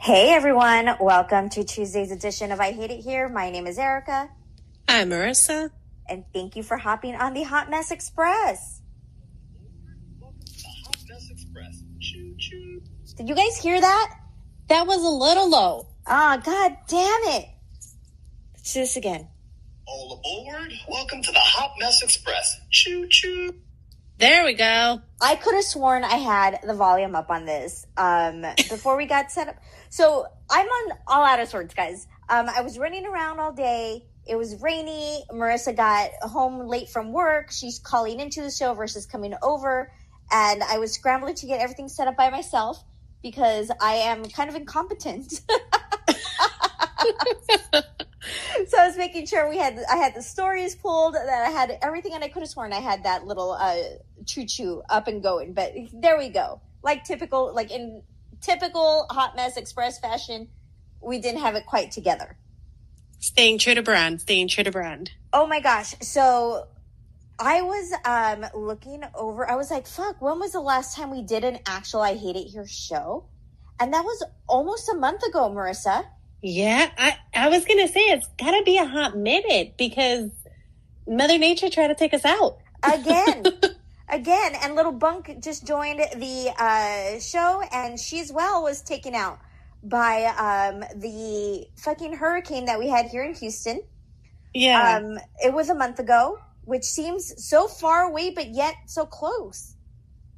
Hey everyone, welcome to Tuesday's edition of I Hate It Here. My name is Erika. I'm Marissa. And thank you for hopping on the Hotmess Express. Welcome to the Hotmess Express. Choo choo. Did you guys hear that? That was a little low. Oh, god damn it. Let's do this again. All aboard. Welcome to the Hotmess Express. Choo choo. There we go. I could have sworn I had the volume up on this before we got set up. So I'm all out of sorts, guys. I was running around all day. It was rainy. Marissa got home late from work. She's calling into the show versus coming over. And I was scrambling to get everything set up by myself because I am kind of incompetent. So I was making sure I had the stories pulled, that I had everything, and I could have sworn I had that little choo-choo up and going. But there we go. Like in typical Hotmess Express fashion, we didn't have it quite together. Staying true to brand. Oh my gosh. So I was looking over, I was like, fuck, when was the last time we did an actual I Hate It Here show? And that was almost a month ago, Marissa. Yeah, I was going to say it's got to be a hot minute because Mother Nature tried to take us out. Again. And little Bunk just joined the show, and she as well was taken out by the fucking hurricane that we had here in Houston. Yeah. It was a month ago, which seems so far away, but yet so close.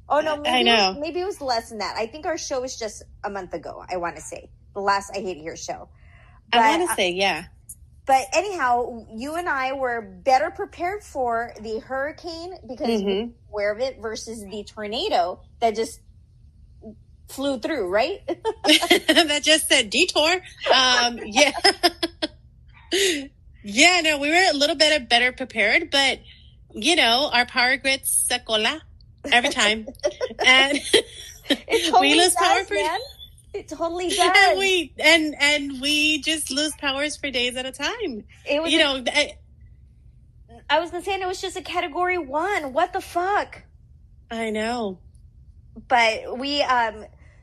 Oh, no, maybe it was less than that. I think our show was just a month ago, I want to say. The last I Hate It Here show. But, I want to say, yeah. But anyhow, you and I were better prepared for the hurricane because we were aware of it versus the tornado that just flew through, right? That just said detour. Yeah. Yeah, no, we were a little bit better prepared, but, our power grid se cola every time. And totally we lose power for man. It totally does. And we just lose powers for days at a time. It was, I was gonna say, and it was just a category 1. What the fuck? I know. But we,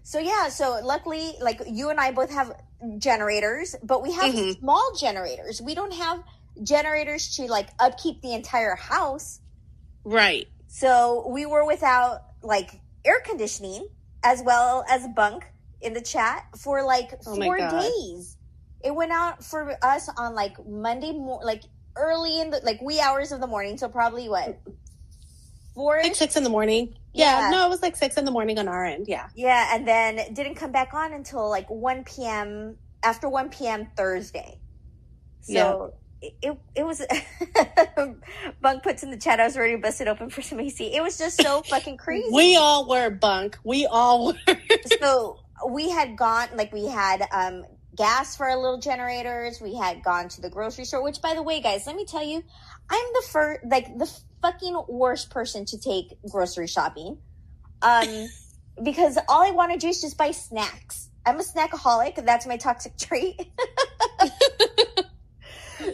so luckily, like, you and I both have generators, but we have small generators. We don't have generators to, like, upkeep the entire house. Right. So we were without, like, air conditioning as well as bunk in the chat for like 4 days. It went out for us on like Monday like early in the like wee hours of the morning, so probably what, 4 like 6 in the morning. Yeah, no, it was like 6 in the morning on our end. Yeah, and then it didn't come back on until like 1 p.m. after 1 p.m. Thursday. So it was Bunk puts in the chat, I was ready to bust it open for some AC. It was just so fucking crazy. We all were, Bunk. We all were. So we had gone, like, we had gas for our little generators. We had gone to the grocery store, which, by the way, guys, let me tell you, I'm the fucking worst person to take grocery shopping. Because all I want to do is just buy snacks. I'm a snackaholic. That's my toxic trait.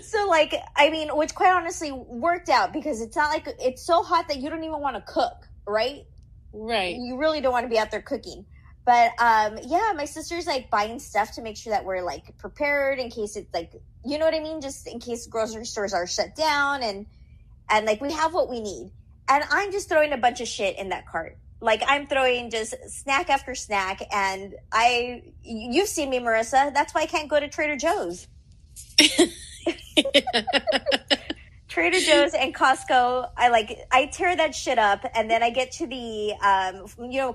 So, like, I mean, which quite honestly worked out because it's not like it's so hot that you don't even want to cook, right? Right. You really don't want to be out there cooking. But, my sister's, like, buying stuff to make sure that we're, like, prepared in case it's, like, you know what I mean? Just in case grocery stores are shut down and like, we have what we need. And I'm just throwing a bunch of shit in that cart. Like, I'm throwing just snack after snack. And you've seen me, Marissa. That's why I can't go to Trader Joe's. Trader Joe's and Costco, I tear that shit up, and then I get to the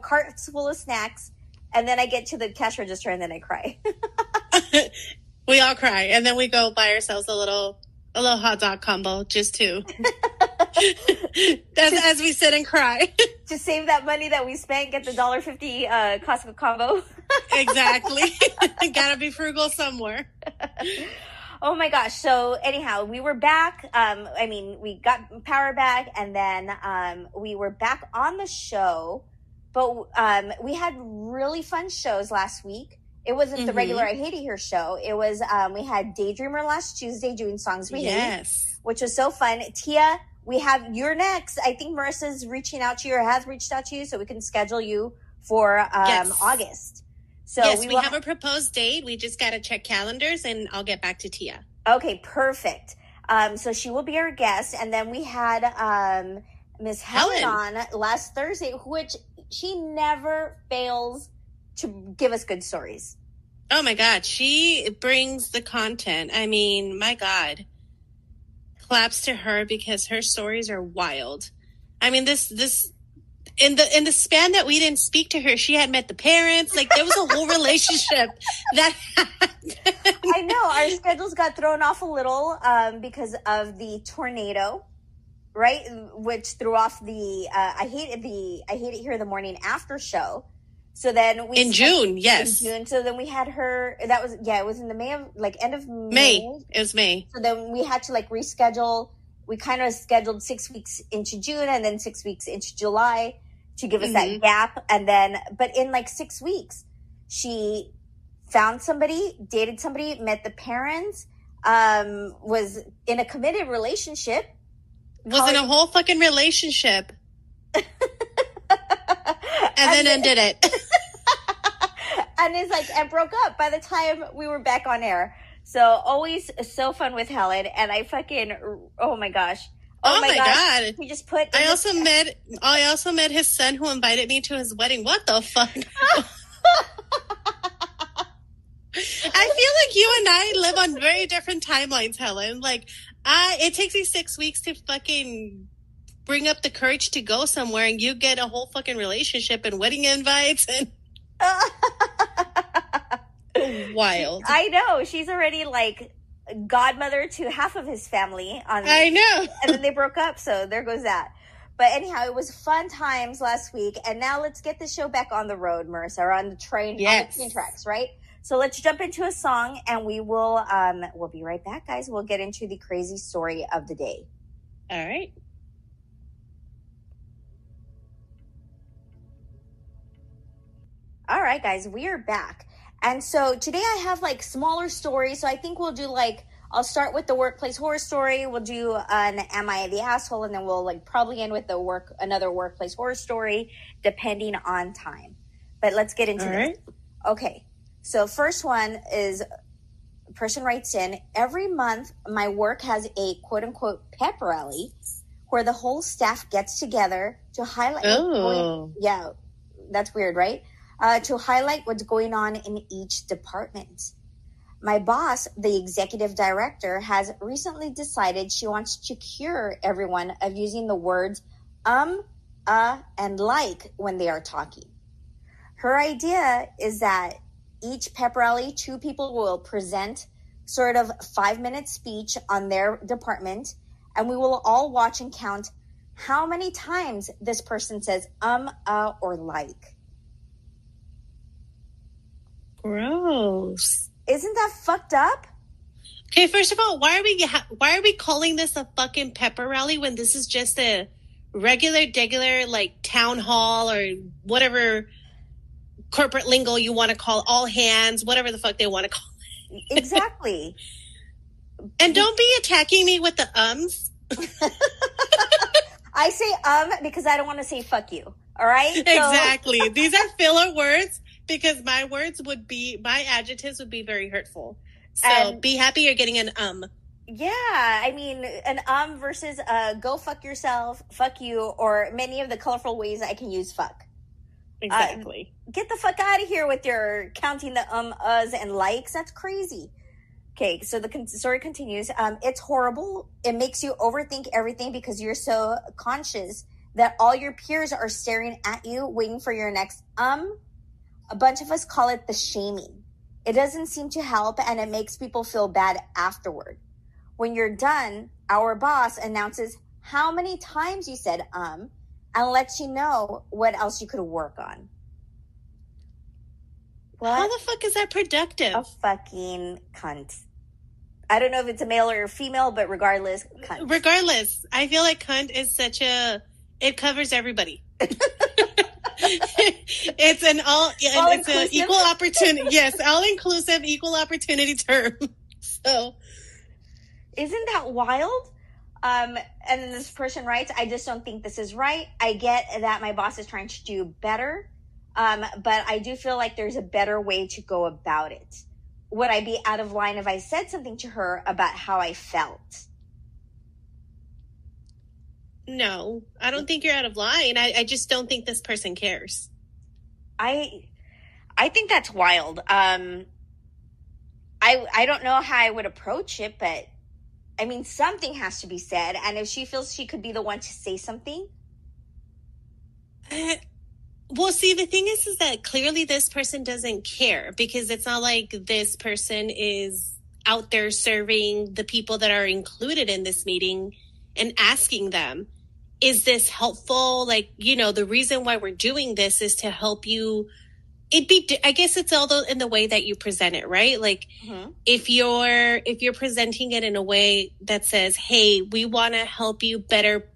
carts full of snacks, and then I get to the cash register, and then I cry. We all cry, and then we go buy ourselves a little hot dog combo just to as we sit and cry to save that money that we spent. Get the $1.50 Costco combo. Exactly. Gotta be frugal somewhere. Oh my gosh. So anyhow, we were back. We got power back, and then we were back on the show. But we had really fun shows last week. It wasn't the regular I Hate It Here show. It was, we had Daydreamer last Tuesday doing Songs We Hate, which was so fun. Tia, you're next. I think Marissa's reaching out to you or has reached out to you so we can schedule you for August. So yes, we have a proposed date. We just got to check calendars, and I'll get back to Tia. Okay, perfect. So she will be our guest. And then we had Miss Helen on last Thursday, which she never fails to give us good stories. Oh, my God. She brings the content. I mean, my God. Claps to her because her stories are wild. I mean, this in the span that we didn't speak to her, she had met the parents. Like, there was a whole relationship that happened. I know our schedules got thrown off a little because of the tornado, right? Which threw off the I hate it here the morning after show. So then we June. So then we had her. That was it was in the end of May. It was May. So then we had to reschedule. We kind of scheduled 6 weeks into June and then 6 weeks into July to give us that gap. And then, but in 6 weeks, she found somebody, dated somebody, met the parents, was in a committed relationship. Was in a whole fucking relationship. And then ended it. And it's and broke up by the time we were back on air. So always so fun with Helen. And I fucking, oh my gosh. Oh my God. We just put. I also met his son who invited me to his wedding. What the fuck? I feel like you and I live on very different timelines, Helen. It takes me 6 weeks to fucking bring up the courage to go somewhere, and you get a whole fucking relationship and wedding invites and wild. I know. She's already godmother to half of his family. I know. And then they broke up, so there goes that. But anyhow, it was fun times last week, and now let's get the show back on the road, Marissa, or on the train, on the train tracks, right? So let's jump into a song, and we will we'll be right back, guys. We'll get into the crazy story of the day. All right. All right, guys, we are back. And so today I have smaller stories. So I think we'll do I'll start with the workplace horror story. We'll do an Am I the Asshole? And then we'll probably end with another workplace horror story, depending on time. But let's get into this. Okay. So first one is, a person writes in, every month my work has a quote unquote pep rally where the whole staff gets together to highlight. Yeah, that's weird, right? To highlight what's going on in each department. My boss, the executive director, has recently decided she wants to cure everyone of using the words and like when they are talking. Her idea is that each pep rally, 2 people will present sort of 5-minute speech on their department, and we will all watch and count how many times this person says or like. Gross. Isn't that fucked up? Okay, first of all, why are we calling this a fucking pepper rally when this is just a regular town hall or whatever corporate lingo you want to call, all hands, whatever the fuck they want to call it. Exactly. And don't be attacking me with the ums. I say because I don't want to say fuck you. All right? Exactly. So... These are filler words. Because my adjectives would be very hurtful. So be happy you're getting an Yeah, I mean, an versus go fuck yourself, fuck you, or many of the colorful ways I can use fuck. Exactly. Get the fuck out of here with your counting the uhs, and likes. That's crazy. Okay, so the story continues. It's horrible. It makes you overthink everything because you're so conscious that all your peers are staring at you, waiting for your next A bunch of us call it the shaming. It doesn't seem to help, and it makes people feel bad afterward. When you're done, our boss announces how many times you said and lets you know what else you could work on. What? How the fuck is that productive? A fucking cunt. I don't know if it's a male or a female, but regardless, cunt. Regardless, I feel like cunt is it covers everybody. It's an equal opportunity. Yes, all inclusive, equal opportunity term. So, isn't that wild? And then this person writes, I just don't think this is right. I get that my boss is trying to do better. But I do feel like there's a better way to go about it. Would I be out of line if I said something to her about how I felt? No, I don't think you're out of line. I just don't think this person cares. I think that's wild. I don't know how I would approach it, but I mean, something has to be said. And if she feels she could be the one to say something. Well, see, the thing is that clearly this person doesn't care, because it's not like this person is out there serving the people that are included in this meeting and asking them, is this helpful? Like, the reason why we're doing this is to help you. I guess it's all in the way that you present it, right? Like, if you're presenting it in a way that says, hey, we want to help you better,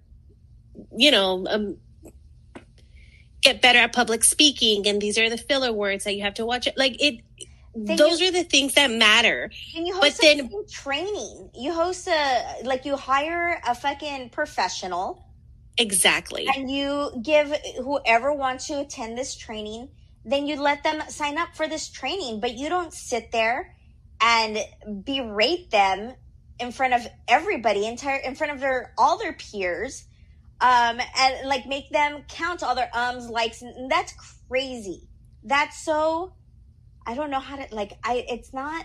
get better at public speaking, and these are the filler words that you have to watch it. Like, those are the things that matter. And you host training. You host you hire a fucking professional. Exactly. And you give whoever wants to attend this training, then you let them sign up for this training. But you don't sit there and berate them in front of everybody, in front of all their peers, and like make them count all their likes, and that's crazy. That's so, I don't know how to, it's not.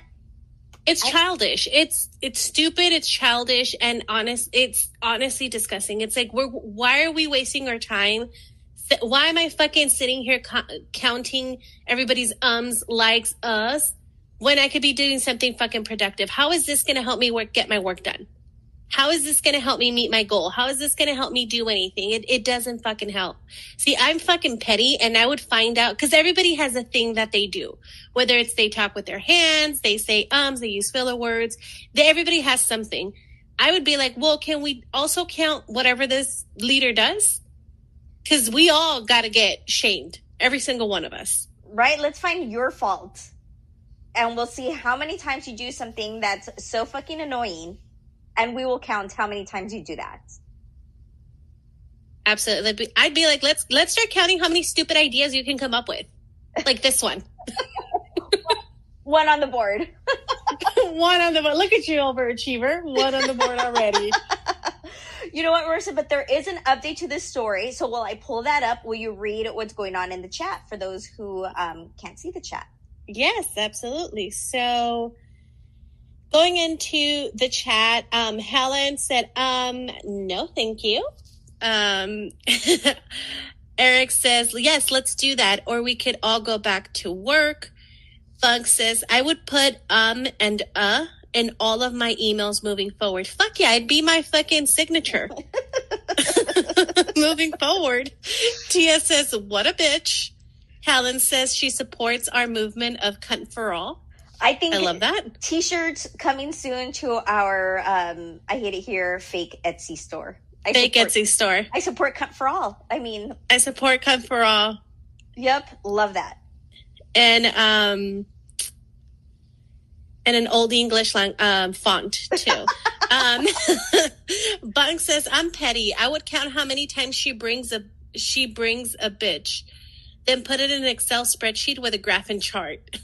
It's childish. It's stupid. It's childish, and it's honestly disgusting. It's like, why are we wasting our time? Why am I fucking sitting here counting everybody's likes, us, when I could be doing something fucking productive? How is this going to help me get my work done? How is this going to help me meet my goal? How is this going to help me do anything? It doesn't fucking help. See, I'm fucking petty, and I would find out, because everybody has a thing that they do. Whether it's they talk with their hands, they say they use filler words. Everybody has something. I would be like, well, can we also count whatever this leader does? Because we all got to get shamed. Every single one of us. Right? Let's find your fault. And we'll see how many times you do something that's so fucking annoying. And we will count how many times you do that. Absolutely. I'd be like, let's start counting how many stupid ideas you can come up with. Like this one. One on the board. One on the board. Look at you, overachiever. One on the board already. You know what, Marissa? But there is an update to this story. So while I pull that up, will you read what's going on in the chat for those who can't see the chat? Yes, absolutely. So going into the chat, Helen said, no, thank you. Eric says, yes, let's do that. Or we could all go back to work. Funk says, I would put and in all of my emails moving forward. Fuck yeah, it'd be my fucking signature. Moving forward. Tia says, what a bitch. Helen says she supports our movement of cunt for all. I love that. T-shirts coming soon to our, I hate it here, fake Etsy store. Etsy store. I support cunt for all. I mean. I support cunt for all. Yep, love that. And an old English font too. Bunk says, I'm petty. I would count how many times she brings a bitch, then put it in an Excel spreadsheet with a graph and chart.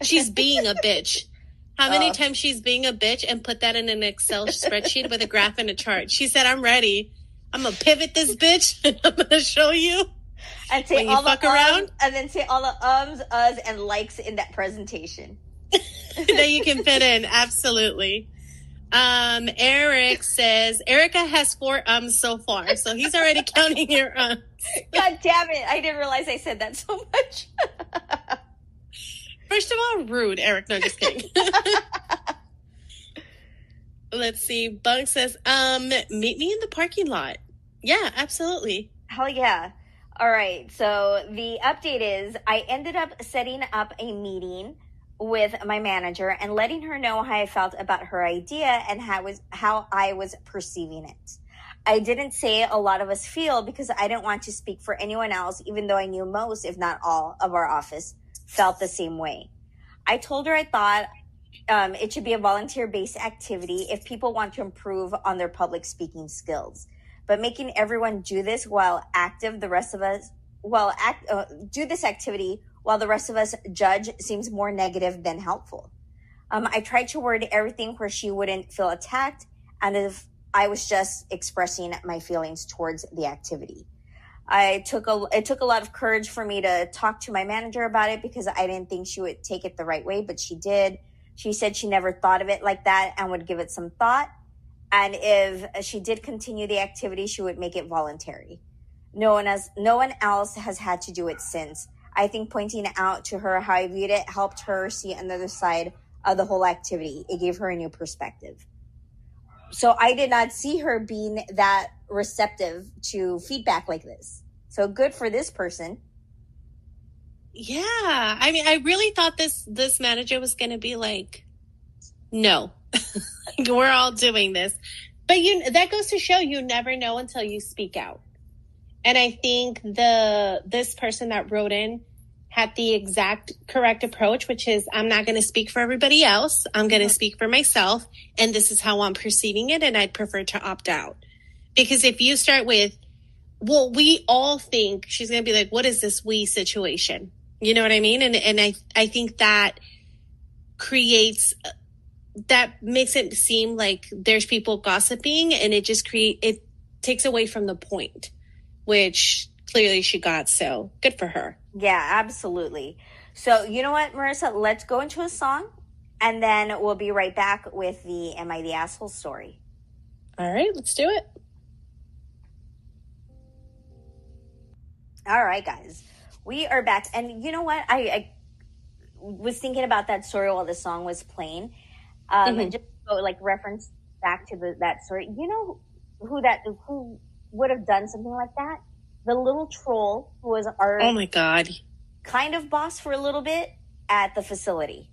She's being a bitch. How many times she's being a bitch, and put that in an Excel spreadsheet with a graph and a chart. She said, I'm ready. I'm going to pivot this bitch, and I'm going to show you. And say all the around. And then say all the us, and likes in that presentation. That you can fit in. Absolutely. Eric says, Erika has 4 so far. So he's already counting your God damn it. I didn't realize I said that so much. First of all, rude, Eric. No, just kidding. Let's see. Bunk says, meet me in the parking lot. Yeah, absolutely. Hell yeah. All right. So the update is I ended up setting up a meeting with my manager and letting her know how I felt about her idea and how I was perceiving it. I didn't say a lot of us feel because I didn't want to speak for anyone else, even though I knew most, if not all, of our office felt the same way. I told her I thought it should be a volunteer-based activity if people want to improve on their public speaking skills. But making everyone do this while active the rest of us do this activity while the rest of us judge seems more negative than helpful. I tried to word everything where she wouldn't feel attacked and if I was just expressing my feelings towards the activity. It took a lot of courage for me to talk to my manager about it because I didn't think she would take it the right way, but she did. She said she never thought of it like that and would give it some thought. And if she did continue the activity, she would make it voluntary. No one else has had to do it since. I think pointing out to her how I viewed it helped her see another side of the whole activity. It gave her a new perspective. So I did not see her being that receptive to feedback like this. So good for this person. Yeah. I mean, I really thought this manager was going to be like, no, we're all doing this. But that goes to show you never know until you speak out. And I think this person that wrote in had the exact correct approach, which is I'm not going to speak for everybody else. I'm going to speak for myself. And this is how I'm perceiving it. And I'd prefer to opt out. Because if you start with, well, we all think she's going to be like, what is this we situation? You know what I mean? And I think that makes it seem like there's people gossiping and it just takes away from the point, which clearly she got. So good for her. Yeah, absolutely. So you know what, Marissa, let's go into a song and then we'll be right back with the Am I the Asshole story. All right, let's do it. All right, guys, we are back. And you know what? I was thinking about that story while the song was playing. And just reference back to that story. You know who would have done something like that? The little troll who was our oh my god kind of boss for a little bit at the facility.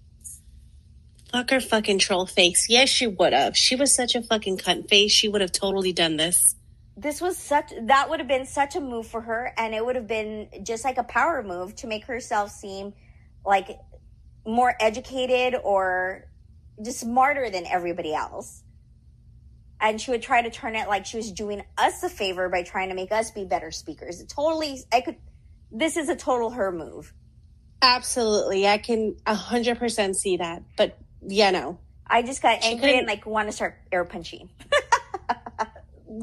Fuck her fucking troll face. Yes, she would have. She was such a fucking cunt face. She would have totally done this. That would have been such a move for her, and it would have been just like a power move to make herself seem like more educated or just smarter than everybody else. And she would try to turn it like she was doing us a favor by trying to make us be better speakers. This is a total her move. Absolutely. I can 100% see that. But yeah, no. I just got angry and want to start air punching.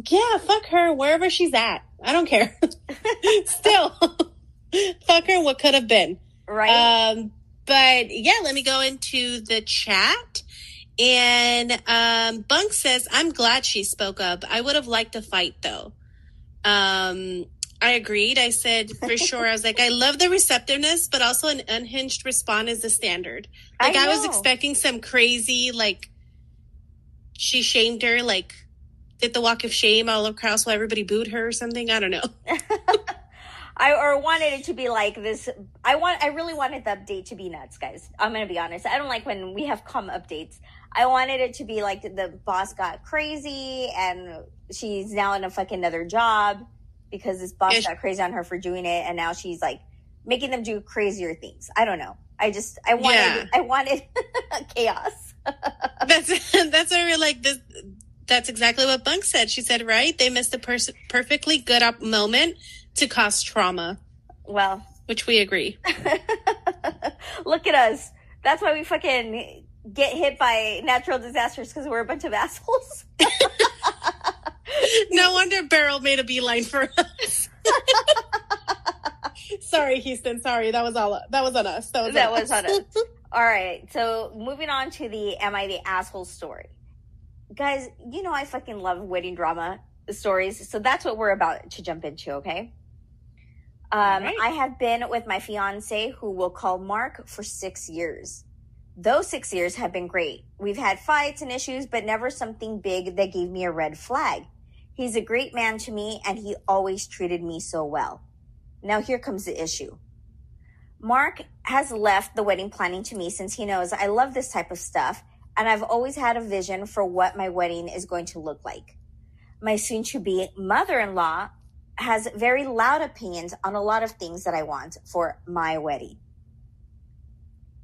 Yeah, fuck her wherever she's at. I don't care. Still, fuck her what could have been. Right. But yeah, let me go into the chat. And Bunk says, I'm glad she spoke up. I would have liked to fight, though. I agreed. I said, for sure. I was like, I love the receptiveness, but also an unhinged response is the standard. I was expecting some crazy, she shamed her, did the walk of shame all across while everybody booed her or something. I don't know. I wanted it to be like this. I really wanted the update to be nuts, guys. I'm going to be honest. I don't like when we have updates. I wanted it to be like the boss got crazy and she's now in a fucking other job because this boss got crazy on her for doing it. And now she's making them do crazier things. I don't know. I wanted chaos. That's where we're like this. That's exactly what Bunk said. She said, right? They missed a perfectly good moment to cause trauma. Well, which we agree. Look at us. That's why we fucking get hit by natural disasters, because we're a bunch of assholes. No wonder Beryl made a beeline for us. Sorry, Houston. Sorry, that was on us. That was on us. All right. So moving on to the Am I the Asshole story. Guys, I fucking love wedding drama stories. So that's what we're about to jump into, okay? Right. I have been with my fiance, who we'll call Mark, for 6 years. Those 6 years have been great. We've had fights and issues, but never something big that gave me a red flag. He's a great man to me, and he always treated me so well. Now here comes the issue. Mark has left the wedding planning to me since he knows I love this type of stuff, and I've always had a vision for what my wedding is going to look like. My soon-to-be mother-in-law has very loud opinions on a lot of things that I want for my wedding.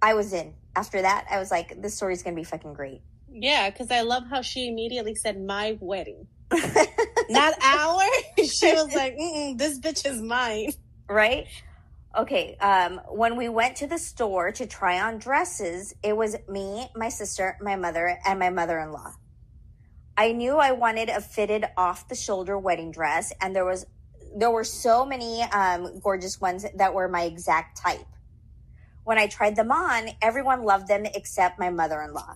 I was in. After that, I was like, this story's going to be fucking great. Yeah, because I love how she immediately said my wedding. Not our. She was like, this bitch is mine. Right? Okay, when we went to the store to try on dresses, it was me, my sister, my mother, and my mother-in-law. I knew I wanted a fitted off-the-shoulder wedding dress, and there were so many gorgeous ones that were my exact type. When I tried them on, everyone loved them except my mother-in-law.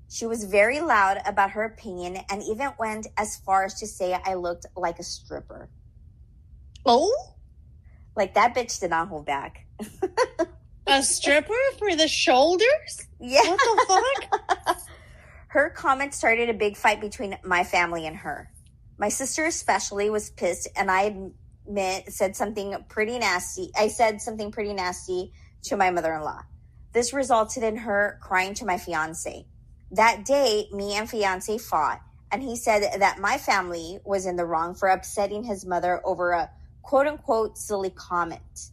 She was very loud about her opinion and even went as far as to say I looked like a stripper. Oh? Like, that bitch did not hold back. A stripper for the shoulders? Yeah. What the fuck? Her comment started a big fight between my family and her. My sister especially was pissed, and I said something pretty nasty. I said something pretty nasty to my mother-in-law. This resulted in her crying to my fiance. That day, me and fiance fought, and he said that my family was in the wrong for upsetting his mother over a quote-unquote silly comment.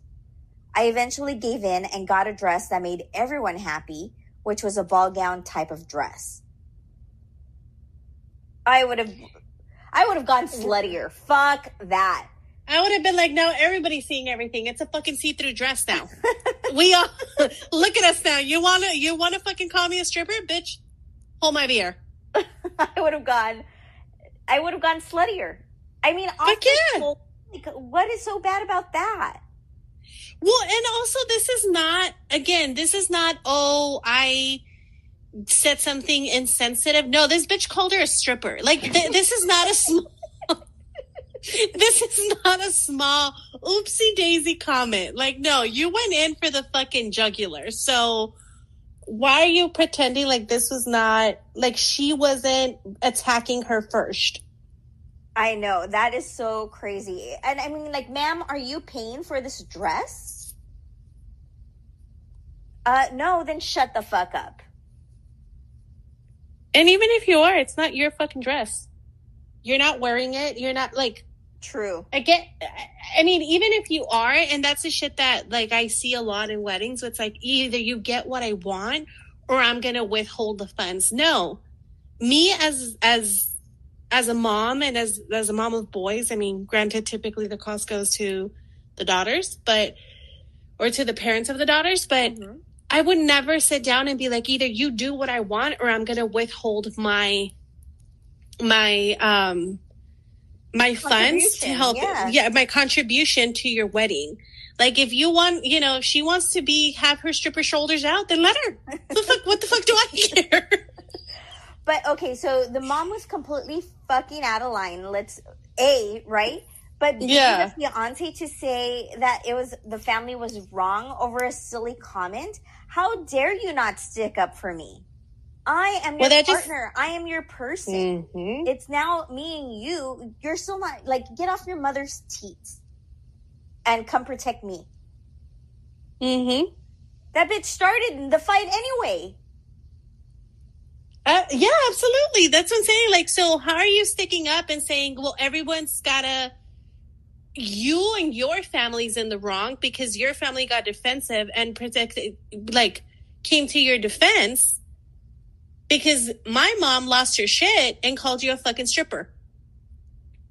I eventually gave in and got a dress that made everyone happy, which was a ball gown type of dress. I would have gone sluttier. Fuck that. I would have been like, no, everybody's seeing everything. It's a fucking see-through dress now. We all look at us now. You wanna fucking call me a stripper, bitch? Hold my beer. I would have gone sluttier. I mean, yeah. Like, what is so bad about that? Well, and also this is not, oh, I said something insensitive. No, this bitch called her a stripper. Like, this is not a small, this is not a small oopsie daisy comment. Like, no, you went in for the fucking jugular. So why are you pretending like this was not, like, she wasn't attacking her first? I know. That is so crazy. And I mean, like, ma'am, are you paying for this dress? No, then shut the fuck up. And even if you are, it's not your fucking dress. You're not wearing it. You're not, like... True. I mean, even if you are, and that's the shit that, like, I see a lot in weddings. It's like, either you get what I want, or I'm going to withhold the funds. No. Me as a mom, and as a mom of boys, I mean, granted, typically the cost goes to the daughters, or to the parents of the daughters, but I would never sit down and be like, either you do what I want, or I'm going to withhold my funds to help. Yeah, my contribution to your wedding. Like, if you want, if she wants to have her stripper shoulders out, then let her. What the fuck do I care? But okay, so the mom was completely fucking out of line. Right? But the fiance to say that the family was wrong over a silly comment. How dare you not stick up for me? I am your partner. I am your person. Mm-hmm. It's now me and you. You're still not, like, get off your mother's teats and come protect me. Mm-hmm. That bitch started the fight anyway. Yeah, absolutely. That's what I'm saying. Like, so how are you sticking up and saying, well, everyone's you and your family's in the wrong because your family got defensive and came to your defense because my mom lost her shit and called you a fucking stripper.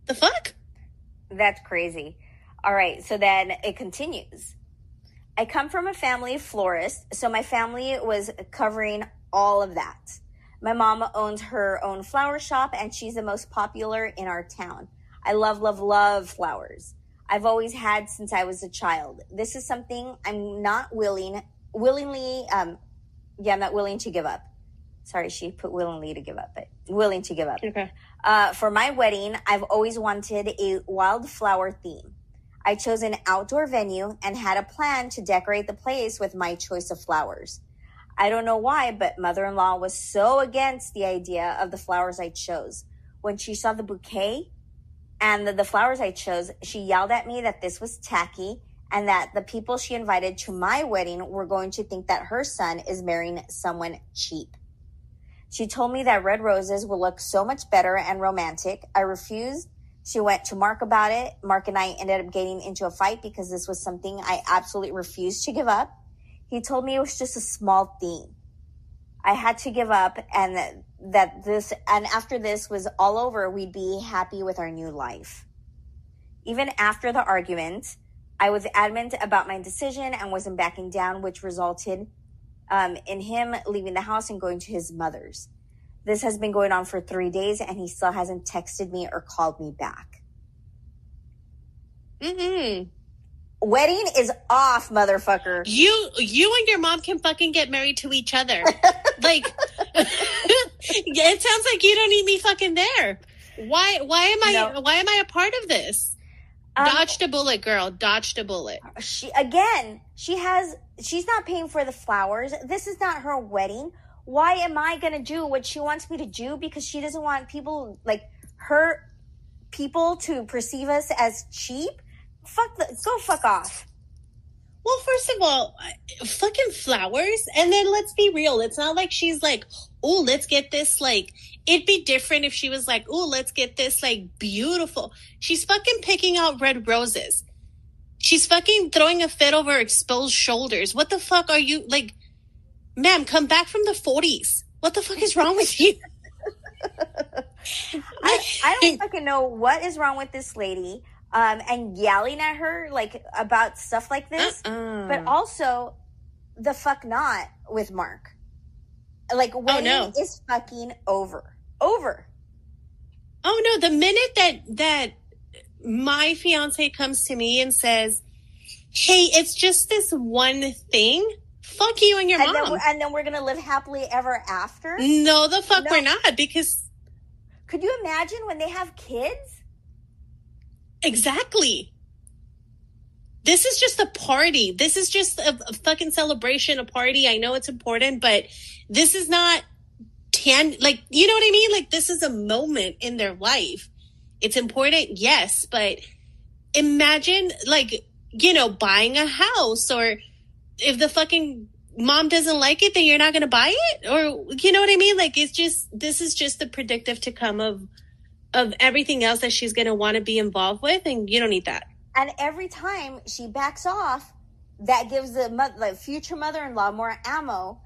The fuck? That's crazy. All right. So then it continues. I come from a family of florists, so my family was covering all of that. My mom owns her own flower shop, and she's the most popular in our town. I love, love, love flowers. I've always had since I was a child. This is something I'm not willingly to give up. Sorry, she put willingly to give up, but willing to give up. Okay. For my wedding, I've always wanted a wildflower theme. I chose an outdoor venue and had a plan to decorate the place with my choice of flowers. I don't know why, but mother-in-law was so against the idea of the flowers I chose. When she saw the bouquet and the flowers I chose, she yelled at me that this was tacky and that the people she invited to my wedding were going to think that her son is marrying someone cheap. She told me that red roses would look so much better and romantic. I refused. She went to Mark about it. Mark and I ended up getting into a fight because this was something I absolutely refused to give up. He told me it was just a small thing. I had to give up and after this was all over, we'd be happy with our new life. Even after the argument, I was adamant about my decision and wasn't backing down, which resulted in him leaving the house and going to his mother's. This has been going on for 3 days, and he still hasn't texted me or called me back. Wedding is off, motherfucker. You and your mom can fucking get married to each other. Like, it sounds like you don't need me fucking there. Why am I a part of this? Dodged a bullet, girl. Dodged a bullet. She's not paying for the flowers. This is not her wedding. Why am I going to do what she wants me to do? Because she doesn't want people, like, her people to perceive us as cheap? Go fuck off. Well, first of all, fucking flowers. And then let's be real. It's not like she's like, oh, let's get this, like, it'd be different if she was like, oh, let's get this, like, beautiful. She's fucking picking out red roses. She's fucking throwing a fit over exposed shoulders. What the fuck are you, like, ma'am, come back from the 40s. What the fuck is wrong with you? I don't fucking know what is wrong with this lady. And yelling at her, like, about stuff like this. But also, the fuck not with Mark. Like, wedding is fucking over. Over. Oh, no. The minute that my fiance comes to me and says, hey, it's just this one thing, fuck you and your mom. And then we're going to live happily ever after? No, the fuck we're not, because... Could you imagine when they have kids? Exactly. This is just a party. This is just a fucking celebration, a party. I know it's important, but this is not like, you know what I mean? Like, this is a moment in their life. It's important, yes, but imagine, like, you know, buying a house, or if the fucking mom doesn't like it, then you're not going to buy it, or, you know what I mean? Like, this is just the predictive to come of everything else that she's going to want to be involved with, and you don't need that. And every time she backs off, that gives the future mother-in-law more ammo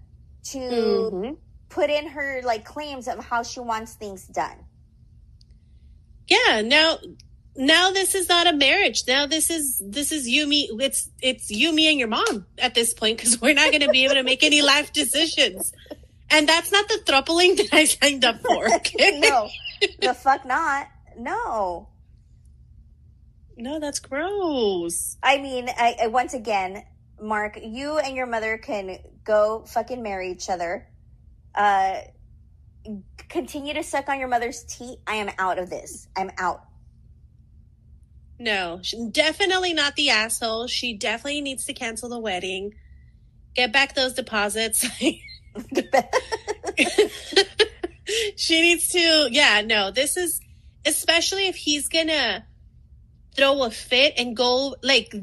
to put in her, like, claims of how she wants things done. Yeah, now this is not a marriage. Now this is you, me. It's you, me, and your mom at this point, because we're not going to be able to make any life decisions. And that's not the throupling that I signed up for. Okay? No, the fuck not. No, that's gross. I mean, I once again, Mark, you and your mother can go fucking marry each other. Continue to suck on your mother's teat. I am out of this. I'm out. No, definitely not the asshole. She definitely needs to cancel the wedding. Get back those deposits. She needs to, this is, especially if he's gonna throw a fit and go, like,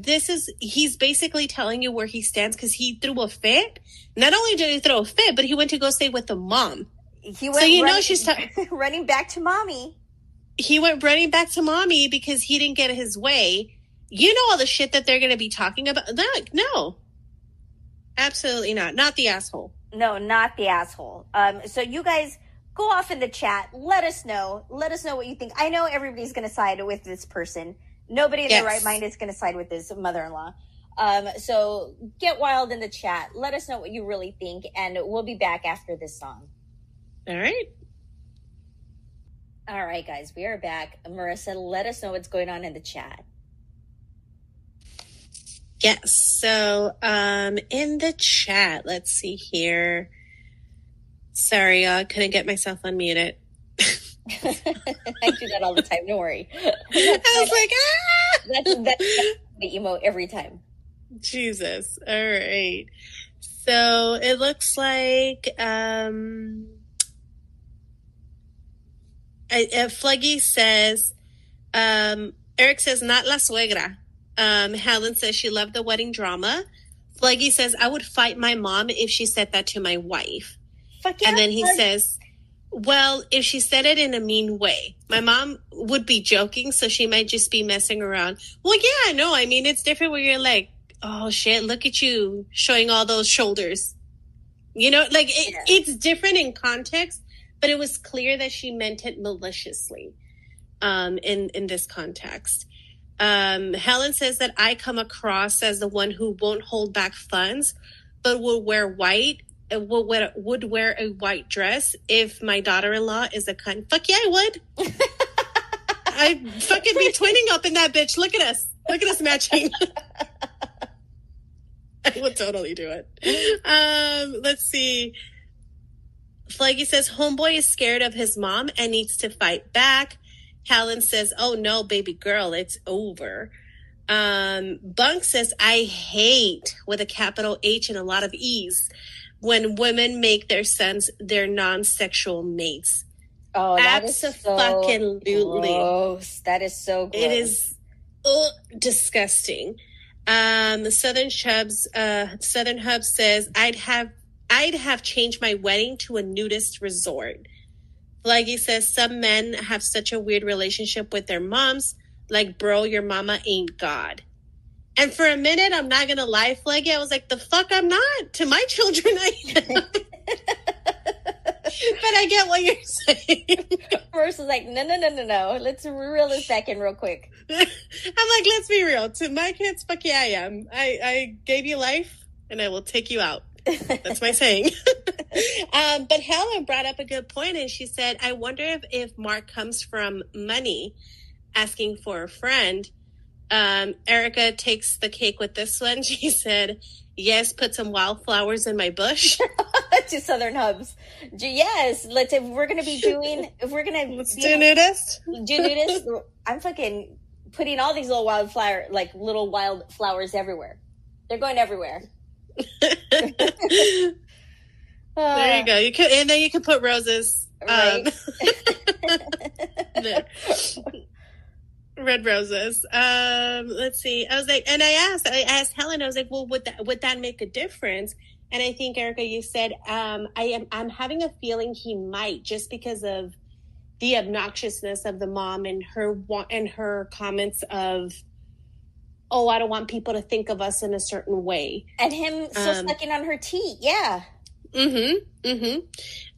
he's basically telling you where he stands because he threw a fit. Not only did he throw a fit, but he went to go stay with the mom. He went she's running back to mommy. He went running back to mommy because he didn't get his way. You know all the shit that they're going to be talking about. No, absolutely not. Not the asshole. No, not the asshole. So you guys go off in the chat. Let us know. Let us know what you think. I know everybody's going to side with this person. Nobody in their right mind is going to side with this mother-in-law. So get wild in the chat. Let us know what you really think, and we'll be back after this song. All right. All right, guys, we are back. Marissa, let us know what's going on in the chat. Yes. So, in the chat, let's see here. Sorry, I couldn't get myself unmuted. I do that all the time. Don't worry. I was like, That's the emote every time. Jesus. All right. So it looks like, Fluggy says, Eric says, not la suegra. Helen says she loved the wedding drama. Fluggy says, I would fight my mom if she said that to my wife. And then he says, well, if she said it in a mean way, my mom would be joking, so she might just be messing around. Well, yeah, no, I mean, it's different when you're like, oh shit, look at you showing all those shoulders. You know, like it's different in context, but it was clear that she meant it maliciously in this context. Helen says that I come across as the one who won't hold back funds, but would wear a white dress if my daughter-in-law is a cunt. Fuck yeah, I would. I'd fucking be twinning up in that bitch. Look at us. Look at us matching. I would totally do it. Let's see. Flaggy says, homeboy is scared of his mom and needs to fight back. Helen says, oh no, baby girl, it's over. Bunk says, I hate, with a capital H and a lot of E's, when women make their sons their non-sexual mates. Oh, that is so gross. That is so gross. It is disgusting. Southern Hub says, I'd have changed my wedding to a nudist resort. Flaggy says, some men have such a weird relationship with their moms. Like, bro, your mama ain't God. And for a minute, I'm not going to lie, Flaggy, I was like, the fuck I'm not. To my children, I am. But I get what you're saying. First was like, no. Let's reel this back in real quick. I'm like, let's be real. To my kids, fuck yeah, I am. I gave you life, and I will take you out. That's my saying. But Helen brought up a good point, and she said, I wonder if Mark comes from money, asking for a friend. Erika takes the cake with this one. She said, yes, put some wildflowers in my bush. To Southern Hubs. Yes, if we're going to do nudist. I'm fucking putting all these little wildflowers everywhere. They're going everywhere. There you go. And then you can put roses. Right. Red roses. Let's see. I was like, and I asked Helen, I was like, well, would that make a difference? And I think, Erika, you said, I'm having a feeling he might, just because of the obnoxiousness of the mom and her comments of, oh, I don't want people to think of us in a certain way. And him still sucking on her teat. Yeah. And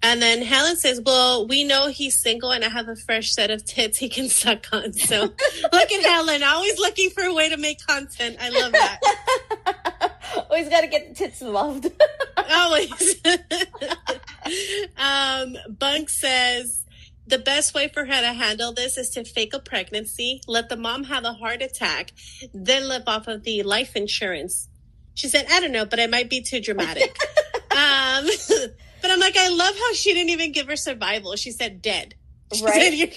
then Helen says, well, we know he's single and I have a fresh set of tits he can suck on. So look at Helen, always looking for a way to make content. I love that. Always got to get the tits involved. Always. Bunk says, the best way for her to handle this is to fake a pregnancy, let the mom have a heart attack, then live off of the life insurance. She said, I don't know, but it might be too dramatic. But I'm like, I love how she didn't even give her survival. She said dead. Right?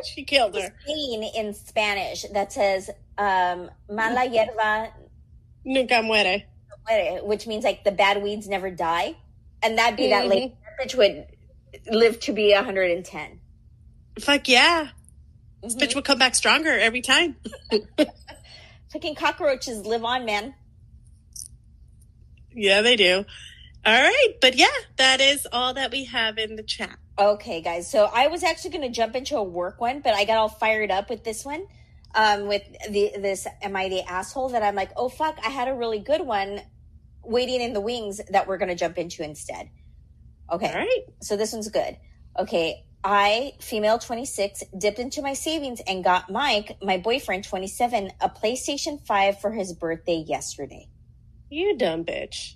She killed her. Saying in Spanish that says, mala hierba nunca muere. Which means like the bad weeds never die. And that'd be that lady, that bitch would live to be 110. Fuck yeah. This bitch would come back stronger every time. Fucking cockroaches live on, man. Yeah, they do. All right. But yeah, that is all that we have in the chat. Okay, guys. So I was actually going to jump into a work one, but I got all fired up with this one. With this Am I the Asshole? That I'm like, oh, fuck, I had a really good one waiting in the wings that we're going to jump into instead. Okay. All right. So this one's good. Okay. I, female 26, dipped into my savings and got Mike, my boyfriend 27, a PlayStation 5 for his birthday yesterday. You dumb bitch.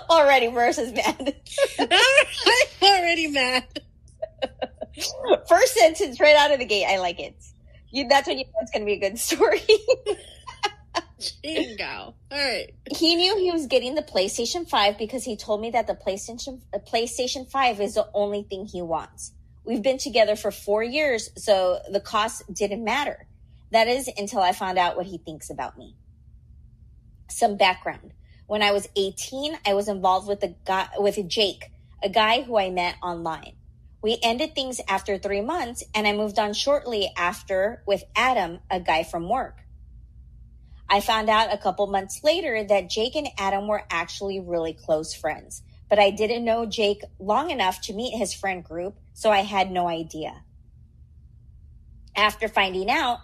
Already, Marissa's mad. I'm already mad. First sentence right out of the gate. I like it. That's when you know it's going to be a good story. Jingo. All right. He knew he was getting the PlayStation 5 because he told me that the PlayStation 5 is the only thing he wants. We've been together for 4 years, so the cost didn't matter. That is until I found out what he thinks about me. Some background. When I was 18, I was involved with Jake, a guy who I met online. We ended things after 3 months, and I moved on shortly after with Adam, a guy from work. I found out a couple months later that Jake and Adam were actually really close friends, but I didn't know Jake long enough to meet his friend group, so I had no idea. After finding out,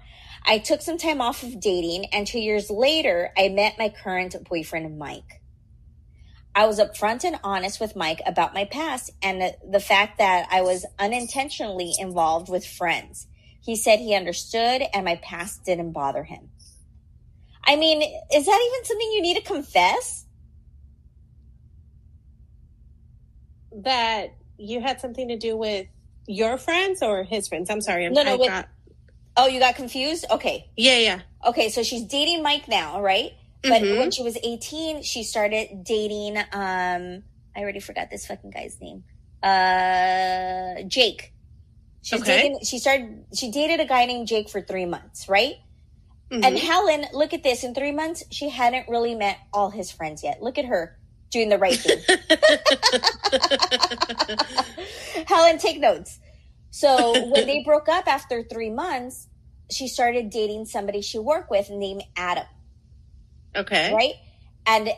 I took some time off of dating, and 2 years later, I met my current boyfriend, Mike. I was upfront and honest with Mike about my past and the fact that I was unintentionally involved with friends. He said he understood and my past didn't bother him. I mean, is that even something you need to confess? That you had something to do with your friends or his friends? I'm sorry. Oh, you got confused? Okay. Yeah. Okay, so she's dating Mike now, right? But when she was 18, she started dating, I already forgot this fucking guy's name. Jake. She dated a guy named Jake for 3 months, right? Mm-hmm. And Helen, look at this. In 3 months, she hadn't really met all his friends yet. Look at her doing the right thing. Helen, take notes. So when they broke up after 3 months, she started dating somebody she worked with named Adam. Okay. Right? And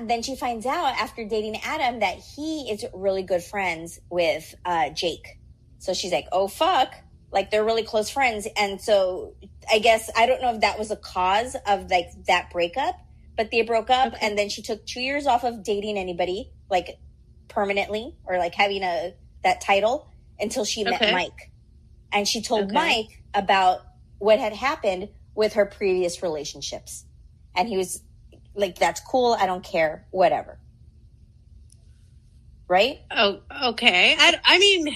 then she finds out after dating Adam that he is really good friends with Jake. So she's like, oh, fuck. Like, they're really close friends. And so I guess, I don't know if that was a cause of, like, that breakup. But they broke up, and then she took 2 years off of dating anybody, like, permanently, or, like, having that title, until she met Mike. And she told Mike about what had happened with her previous relationships. And he was like, that's cool, I don't care, whatever. Right? Oh, okay. I mean,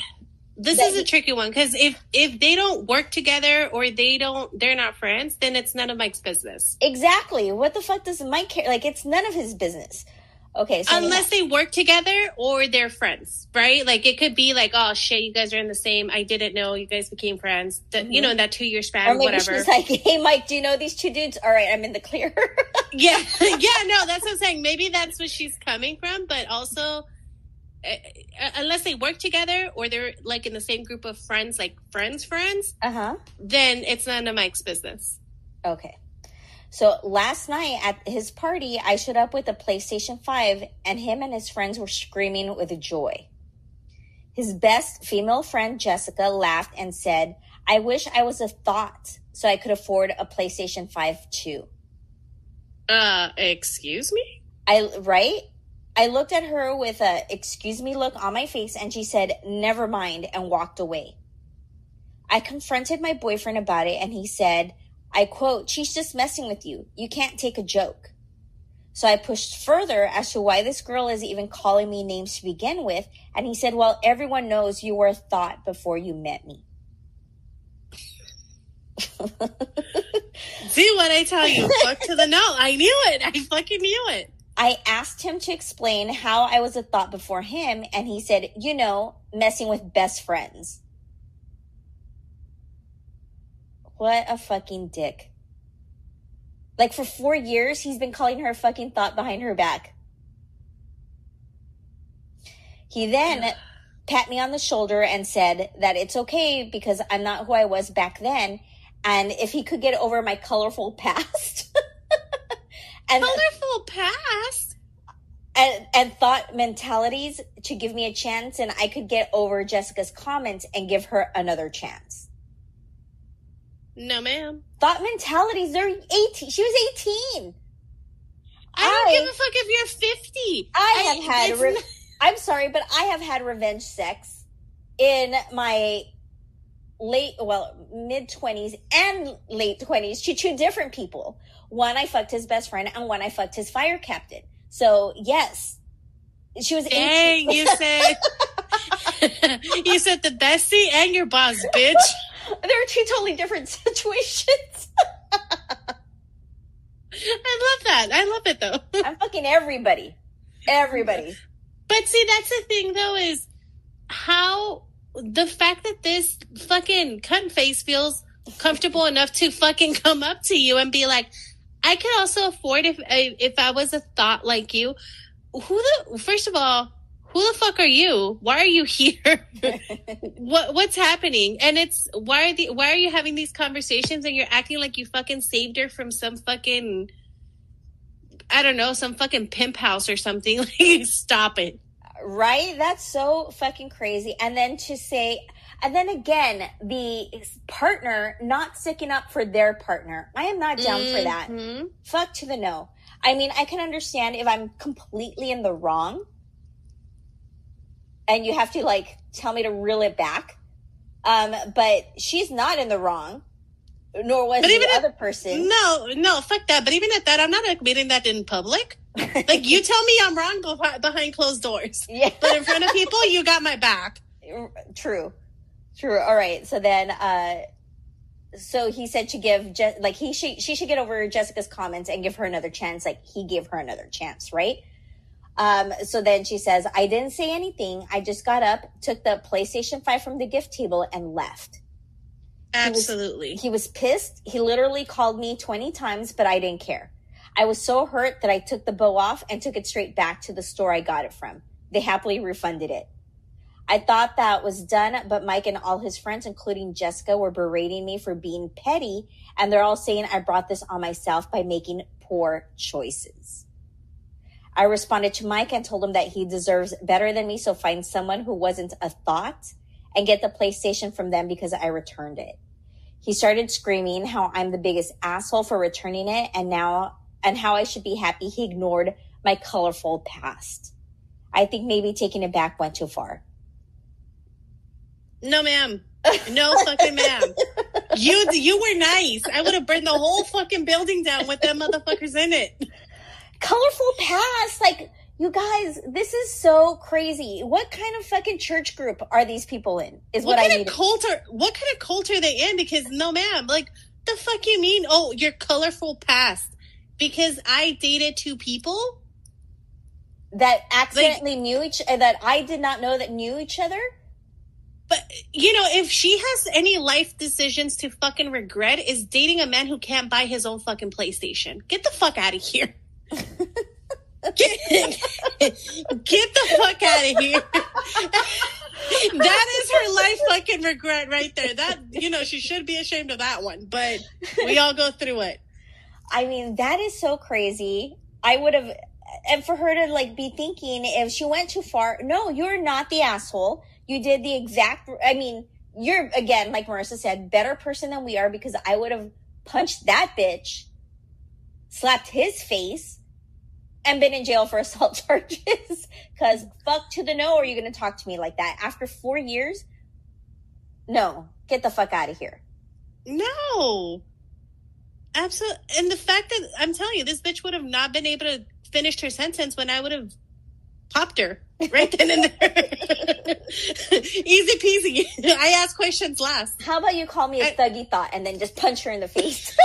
this is a tricky one, because if they don't work together or they're not friends, then it's none of Mike's business. Exactly. What the fuck does Mike care? Like, it's none of his business. Okay. So unless they work together or they're friends, right? Like, it could be like, oh shit, you guys are in the same, I didn't know you guys became friends. You know, in that 2 year span, or maybe whatever. She's like, hey Mike, do you know these two dudes? All right, I'm in the clear. Yeah, no, that's what I'm saying. Maybe that's what she's coming from, but also, unless they work together or they're like in the same group of friends, like friends, then it's none of Mike's business. Okay. So last night at his party, I showed up with a PlayStation 5 and him and his friends were screaming with joy. His best female friend, Jessica, laughed and said, I wish I was a thought so I could afford a PlayStation 5 too. Excuse me? Right? I looked at her with a excuse me look on my face and she said, never mind, and walked away. I confronted my boyfriend about it and he said, I quote, she's just messing with you. You can't take a joke. So I pushed further as to why this girl is even calling me names to begin with. And he said, well, everyone knows you were a thought before you met me. See what I tell you? Fuck to the no. I knew it. I fucking knew it. I asked him to explain how I was a thought before him. And he said, you know, messing with best friends. What a fucking dick. Like, for 4 years, he's been calling her a fucking thought behind her back. He then pat me on the shoulder and said that it's okay because I'm not who I was back then. And if he could get over my colorful past. Colorful past? And thought mentalities to give me a chance, and I could get over Jessica's comments and give her another chance. No, ma'am. Thought mentalities, they're 18. She was 18. I don't give a fuck if you're 50. I'm sorry, but I have had revenge sex in my mid-20s and late 20s to two different people. One, I fucked his best friend, and one, I fucked his fire captain. So, yes. She was 18. Dang, you said the bestie and your boss, bitch. There are two totally different situations. I love it, though. I'm fucking everybody. Everybody. But see, that's the thing, though, is how the fact that this fucking cunt face feels comfortable enough to fucking come up to you and be like, I could also afford if I was a thought like you. First of all, who the fuck are you? Why are you here? What's happening? And it's why are you having these conversations and you're acting like you fucking saved her from some fucking, I don't know, some fucking pimp house or something? Like, stop it. Right? That's so fucking crazy. And then again, the partner not sticking up for their partner. I am not down for that. Fuck to the no. I mean, I can understand if I'm completely in the wrong and you have to, like, tell me to reel it back. But she's not in the wrong, nor was the other person. No, fuck that. But even at that, I'm not admitting that in public. Like, you tell me I'm wrong behind closed doors. Yeah. But in front of people, you got my back. True. All right. So then, so he said to give, she should get over Jessica's comments and give her another chance. Like, he gave her another chance, right? So then she says, I didn't say anything. I just got up, took the PlayStation 5 from the gift table and left. Absolutely. He was pissed. He literally called me 20 times, but I didn't care. I was so hurt that I took the bow off and took it straight back to the store I got it from. They happily refunded it. I thought that was done, but Mike and all his friends, including Jessica, were berating me for being petty, and they're all saying I brought this on myself by making poor choices. I responded to Mike and told him that he deserves better than me, so find someone who wasn't a thought and get the PlayStation from them because I returned it. He started screaming how I'm the biggest asshole for returning it and how I should be happy he ignored my colorful past. I think maybe taking it back went too far. No, ma'am. No fucking ma'am. You were nice. I would have burned the whole fucking building down with them motherfuckers in it. Colorful past. Like, you guys, this is so crazy. What kind of fucking church group are these people in? What kind of cult are they in? Because no, ma'am. Like, the fuck you mean? Oh, your colorful past. Because I dated two people that accidentally that I did not know that knew each other. But, if she has any life decisions to fucking regret, is dating a man who can't buy his own fucking PlayStation. Get the fuck out of here. Get the fuck out of here. That is her life fucking regret right there. That, she should be ashamed of that one. But we all go through it. I mean, that is so crazy. I would have, and for her to be thinking if she went too far, no, you're not the asshole. You did the exact, you're, again, like Marissa said, better person than we are because I would have punched that bitch, slapped his face, and been in jail for assault charges. Because fuck to the no, are you going to talk to me like that? After 4 years? No, get the fuck out of here. No. Absolutely. And the fact that, I'm telling you, this bitch would have not been able to finish her sentence when I would have popped her right then and there. Easy peasy. I ask questions last. How about you call me a thuggy thought and then just punch her in the face?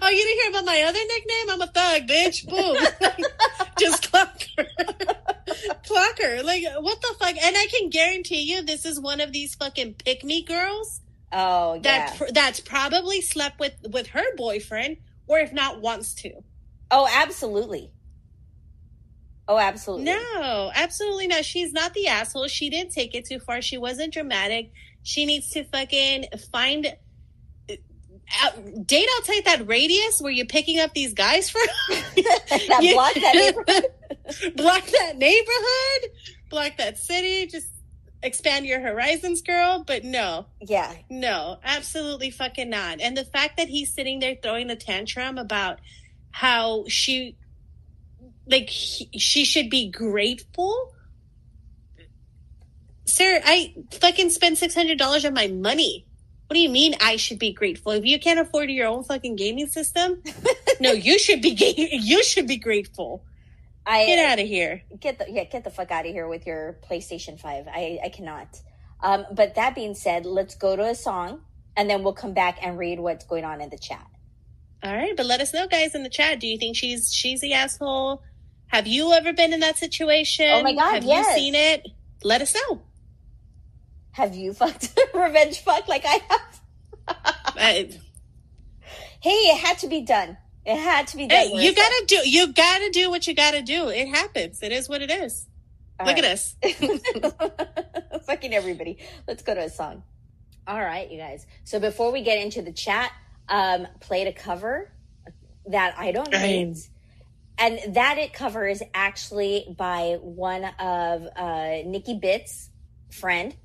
Oh, you didn't hear about my other nickname? I'm a thug, bitch. Boom. Just clock her. Clock her. Like, what the fuck? And I can guarantee you this is one of these fucking pick-me girls. Oh, yeah. That's probably slept with her boyfriend, or if not, wants to. Oh, absolutely. Oh, absolutely. No, absolutely not. She's not the asshole. She didn't take it too far. She wasn't dramatic. She needs to fucking date outside that radius where you're picking up these guys from. Block that neighborhood. Block that neighborhood. Block that city. Just expand your horizons, girl. But no. Yeah. No, absolutely fucking not. And the fact that he's sitting there throwing a tantrum about how she should be grateful. Sir, I fucking spent $600 on my money. What do you mean I should be grateful? If you can't afford your own fucking gaming system, no, you should be grateful. Get out of here. Get the fuck out of here with your PlayStation 5. I cannot. But that being said, let's go to a song and then we'll come back and read what's going on in the chat. All right, but let us know, guys, in the chat. Do you think she's the asshole? Have you ever been in that situation? Oh my God, Have yes. you seen it? Let us know. Have you fucked revenge fuck like I have? Hey, it had to be done. It had to be done. Hey, you gotta do what you gotta do. It happens. It is what it is. Look at us. Fucking everybody. Let's go to a song. All right, you guys. So before we get into the chat, played a cover that I don't hate. And that cover is actually by one of Nikki Bitt's friend,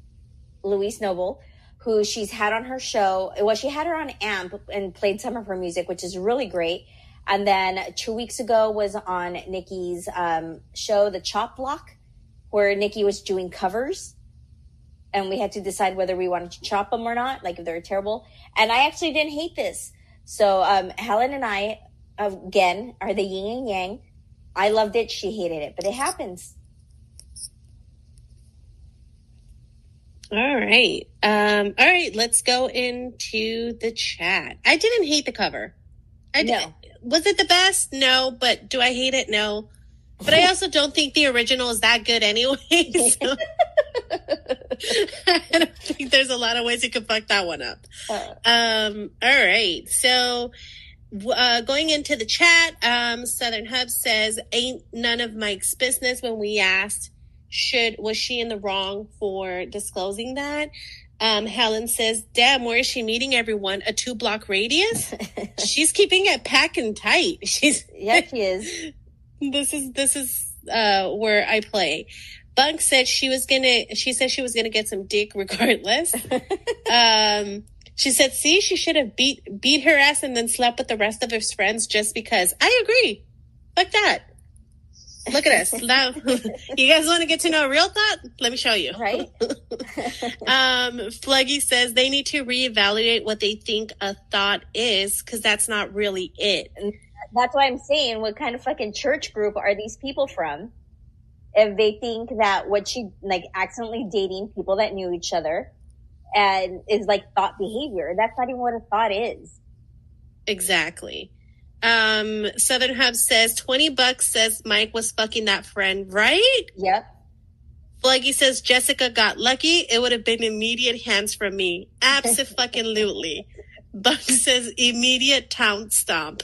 Louise Noble, who she's had on her show. Well, she had her on AMP and played some of her music, which is really great. And then 2 weeks ago was on Nikki's show, The Chop Block, where Nikki was doing covers. and we had to decide whether we wanted to chop them or not, like if they were terrible. And I actually didn't hate this. So Helen and I, again, are the yin and yang. I loved it. She hated it. But it happens. All right. All right. Let's go into the chat. I didn't hate the cover. No. Was it the best? No. But do I hate it? No. But I also don't think the original is that good anyway. So I don't think there's a lot of ways you could fuck that one up. All right. So going into the chat, Southern Hub says, ain't none of Mike's business when we asked, was she in the wrong for disclosing that? Helen says, damn, where is she meeting everyone? A 2-block radius? She's keeping it packed and tight. Yeah, she is. This is where I play. Bunk said she said she was gonna get some dick regardless. She said, see, she should have beat her ass and then slept with the rest of his friends just because. I agree. Fuck that. Look at us. Now, you guys want to get to know a real thought? Let me show you. Right? Fluggy says they need to reevaluate what they think a thought is, because that's not really it. That's why I'm saying, what kind of fucking church group are these people from? If they think that what she, like, accidentally dating people that knew each other and is like thought behavior. That's not even what a thought is. Exactly. Southern Hub says $20 says Mike was fucking that friend, right? Yep. Fluggy says Jessica got lucky. It would have been immediate hands from me. Abso-fucking-lutely. Bunk says immediate town stomp.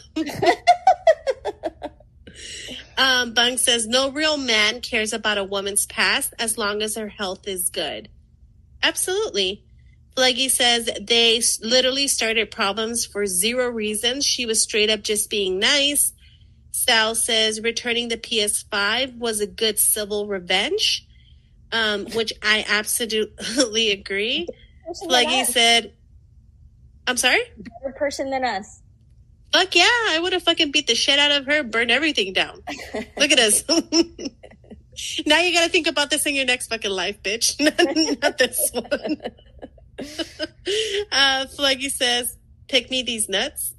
Bunk says no real man cares about a woman's past as long as her health is good. Absolutely. Fluggy says they literally started problems for 0 reasons. She was straight up just being nice. Sal says returning the PS5 was a good civil revenge, which I absolutely agree. Fluggy said, I'm sorry? Better person than us. Fuck yeah, I would have fucking beat the shit out of her, burned everything down. Look at us. Now you gotta think about this in your next fucking life, bitch. Not this one. Fluggy says, pick me these nuts.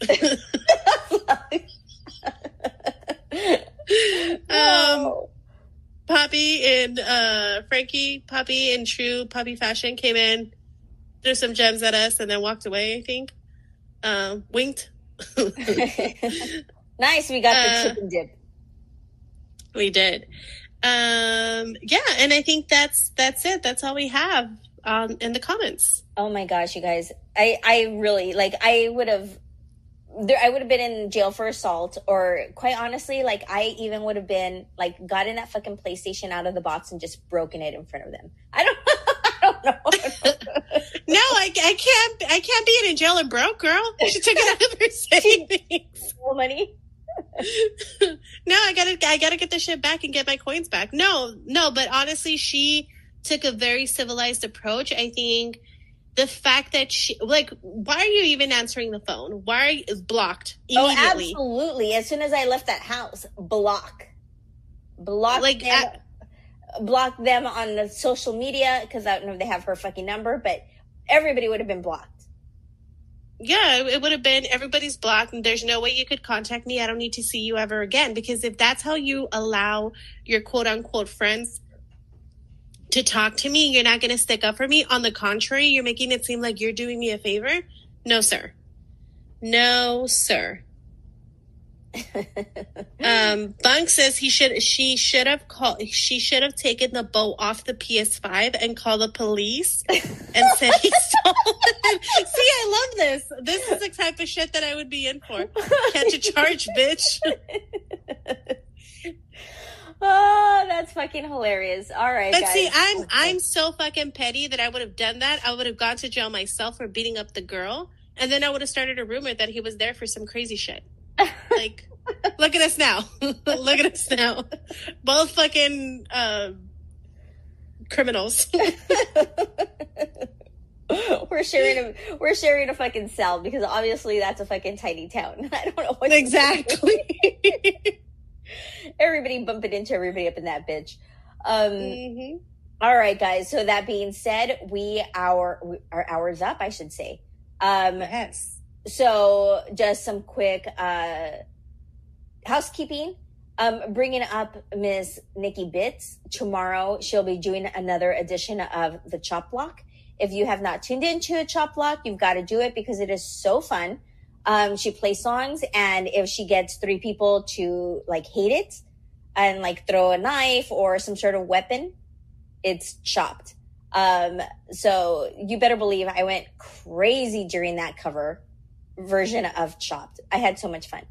Poppy and Frankie, Poppy in true Poppy fashion came in, threw some gems at us, and then walked away, I think. Winked. Nice, we got the chip and dip. We did. Yeah, and I think that's it. That's all we have in the comments. Oh my gosh, you guys. I really, like, I would have been in jail for assault, or quite honestly, like, I even would have been, like, gotten that fucking PlayStation out of the box and just broken it in front of them. I don't know. No, I can't be in jail and broke, girl. She took it out of her savings. Money. No, I gotta get the shit back and get my coins back. No, but honestly, she took a very civilized approach. I think the fact that she, like, why are you even answering the phone? Why are you blocked immediately? Oh, absolutely. As soon as I left that house, block like them, block them on the social media, because I don't know if they have her fucking number, but everybody would have been blocked. Yeah, it would have been everybody's blocked, and there's no way you could contact me. I don't need to see you ever again, because if that's how you allow your quote unquote friends to talk to me, you're not going to stick up for me. On the contrary, you're making it seem like you're doing me a favor. No, sir. No, sir. Bunk says she should have taken the boat off the PS5 and called the police and said he stole it. See, I love this. This is the type of shit that I would be in for. Catch a charge, bitch. Oh, that's fucking hilarious. All right, but guys. see, I'm so fucking petty that I would have done that. I would have gone to jail myself for beating up the girl, and then I would have started a rumor that he was there for some crazy shit. Like, look at us now. Look at us now. Both fucking criminals. We're sharing a fucking cell, because obviously that's a fucking tiny town. I don't know what exactly. Everybody bumping into everybody up in that bitch. All right, guys. So that being said, our hour's up, I should say. Yes. So just some quick housekeeping. Bringing up Miss Nikki Bitts tomorrow. She'll be doing another edition of the Chop Block. If you have not tuned into a Chop Block, you've got to do it because it is so fun. She plays songs, and if she gets 3 people to like hate it and like throw a knife or some sort of weapon, it's chopped. So you better believe I went crazy during that cover version of Chopped. I had so much fun.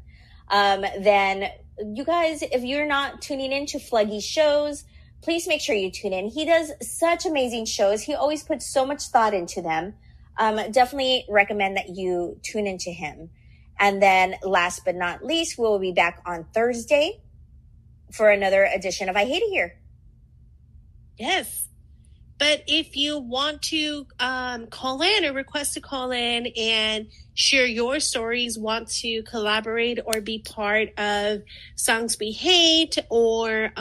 Then you guys, if you're not tuning into Fluggy's shows, please make sure you tune in. He does such amazing shows. He always puts so much thought into them. Definitely recommend that you tune into him. And then last but not least, we'll be back on Thursday for another edition of I Hate It Here. Yes. But if you want to call in or request to call in and share your stories, want to collaborate or be part of Songs We Hate, or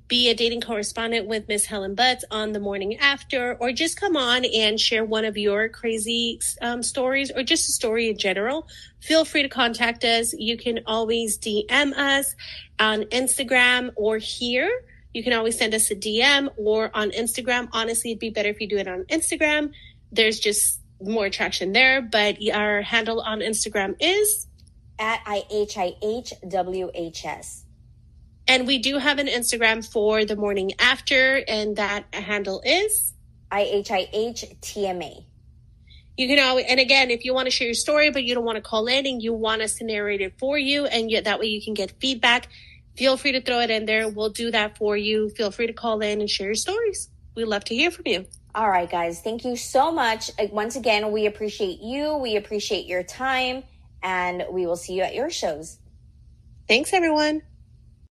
be a dating correspondent with Miss Helen Butts on The Morning After, or just come on and share one of your crazy stories, or just a story in general, feel free to contact us. You can always DM us on Instagram or here. You can always send us a DM or on Instagram. Honestly, it'd be better if you do it on Instagram. There's just more attraction there. But our handle on Instagram is at IHIHWHS. And we do have an Instagram for The Morning After, and that handle is IHIHTMA. You can always, and again, if you want to share your story, but you don't want to call in and you want us to narrate it for you, and that way you can get feedback, feel free to throw it in there. We'll do that for you. Feel free to call in and share your stories. We'd love to hear from you. All right, guys. Thank you so much. Once again, we appreciate you. We appreciate your time. And we will see you at your shows. Thanks, everyone.